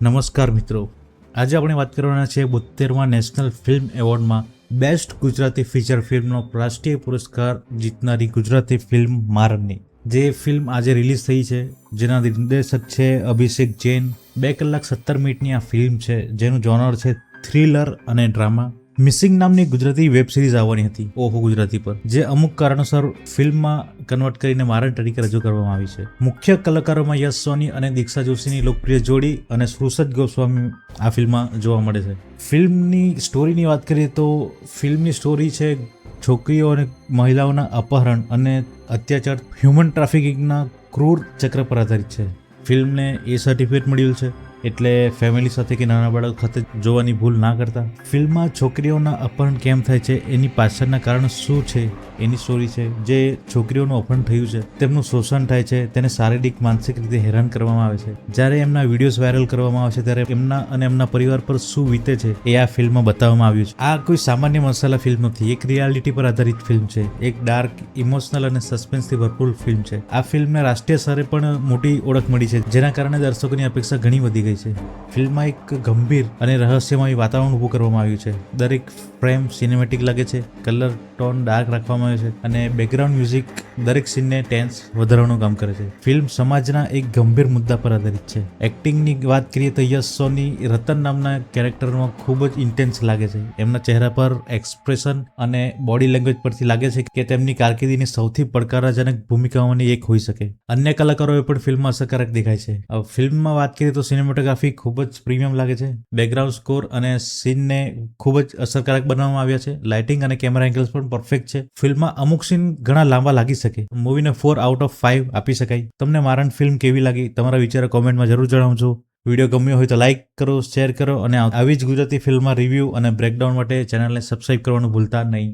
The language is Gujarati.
નમસ્કાર મિત્રો, આજે આપણે વાત કરવાના છે 72મા નેશનલ ફિલ્મ એવોર્ડમાં બેસ્ટ ગુજરાતી ફીચર ફિલ્મનો રાષ્ટ્રીય પુરસ્કાર જીતનારી ગુજરાતી ફિલ્મ મારણની. જે ફિલ્મ આજે રિલીઝ થઈ છે, જેના નિર્દેશક છે અભિષેક જૈન. 2 કલાક 17 મિનિટની આ ફિલ્મ છે, જેનું જોનર છે થ્રિલર અને ડ્રામા. મિસિંગ નામની ગુજરાતી વેબ સિરીઝ આવવાની હતી ઓહો ગુજરાતી પર, જે અમુક કારણોસર ફિલ્મમાં કન્વર્ટ કરીને મારણ તરીકે રજૂ કરવામાં આવી છે. મુખ્ય કલાકારોમાં યશ સોની અને દીક્ષા જોશીની લોકપ્રિય જોડી અને સુરસદ ગોસ્વામી આ ફિલ્મમાં જોવા મળે છે. ફિલ્મની સ્ટોરીની વાત કરીએ તો ફિલ્મની સ્ટોરી છે છોકરીઓ અને મહિલાઓના અપહરણ અને અત્યાચાર, હ્યુમન ટ્રાફિકિંગના ક્રૂર ચક્ર પર આધારિત છે. ફિલ્મને એ સર્ટિફિકેટ મળ્યું છે, એટલે ફેમિલી સાથે કે નાના બાળકો ખાતે જોવાની ભૂલ ના કરતા. ફિલ્મમાં છોકરીઓના અપહરણ કેમ થાય છે, એની પાછળના કારણ શું છે, એની સ્ટોરી છે. જે છોકરીઓનું અપહરણ થયું છે, તેમનું શોષણ થાય છે, તેને શારીરિક માનસિક રીતે હેરાન કરવામાં આવે છે. જ્યારે એમના વિડીયોઝ વાયરલ કરવામાં આવે છે, ત્યારે એમના અને એમના પરિવાર પર શું વીતે છે એ આ ફિલ્મમાં બતાવવામાં આવ્યું છે. આ કોઈ સામાન્ય મસાલા ફિલ્મ નથી, એક રિયાલિટી પર આધારિત ફિલ્મ છે. એક ડાર્ક, ઇમોશનલ અને સસ્પેન્સથી ભરપૂર ફિલ્મ છે. આ ફિલ્મને રાષ્ટ્રીય સ્તરે પણ મોટી ઓળખ મળી છે, જેના કારણે દર્શકોની અપેક્ષા ઘણી વધી ગઈ છે. ફિલ્મમાં એક ગંભીર અને રહસ્યમય વાતાવરણ ઊભું કરવામાં આવ્યું છે. દરેક ફ્રેમ સિનેમેટિક લાગે છે, કલર ટોન ડાર્ક રાખવામાં આવ્યો છે અને બેકગ્રાઉન્ડ મ્યુઝિક દરેક સીનને ટેન્સ વધારવાનું કામ કરે છે. ફિલ્મ સમાજના એક ગંભીર મુદ્દા પર આધારિત છે. એક્ટિંગની વાત કરીએ તો યશ સોની રતન નામના કેરેક્ટરમાં ખૂબ જ ઇન્ટેન્સ લાગે છે. એમના ચહેરા પર એક્સપ્રેશન અને બોડી લેંગ્વેજ પરથી લાગે છે કે તેમની કારકિર્દીની સૌથી પડકારજનક ભૂમિકાઓની એક હોઈ શકે. અન્ય કલાકારોએ પણ ફિલ્મમાં અસરકારક દેખાય છે. ફિલ્મમાં વાત કરીએ તો સિનેમેટોગ્રાફી ખૂબ જ પ્રીમિયમ લાગે છે. બેકગ્રાઉન્ડ સ્કોર અને સીનને ખૂબ જ અસરકારક બનાવવામાં આવ્યા છે. લાઇટિંગ અને કેમેરા એંગલ્સ પણ પરફેક્ટ છે. ફિલ્મમાં અમુક સીન ઘણા લાંબા લાગી શકે. મૂવીને 4 આઉટ ઓફ 5 આપી શકાય. તમને મારણ ફિલ્મ કેવી લાગી, તમારા વિચારો કોમેન્ટમાં જરૂર જણાવજો. વિડીયો ગમ્યો હોય તો લાઇક કરો, શેર કરો અને આવી જ ગુજરાતી ફિલ્મમાં રિવ્યૂ અને બ્રેકડાઉન માટે ચેનલને સબસ્ક્રાઇબ કરવાનું ભૂલતા નહીં.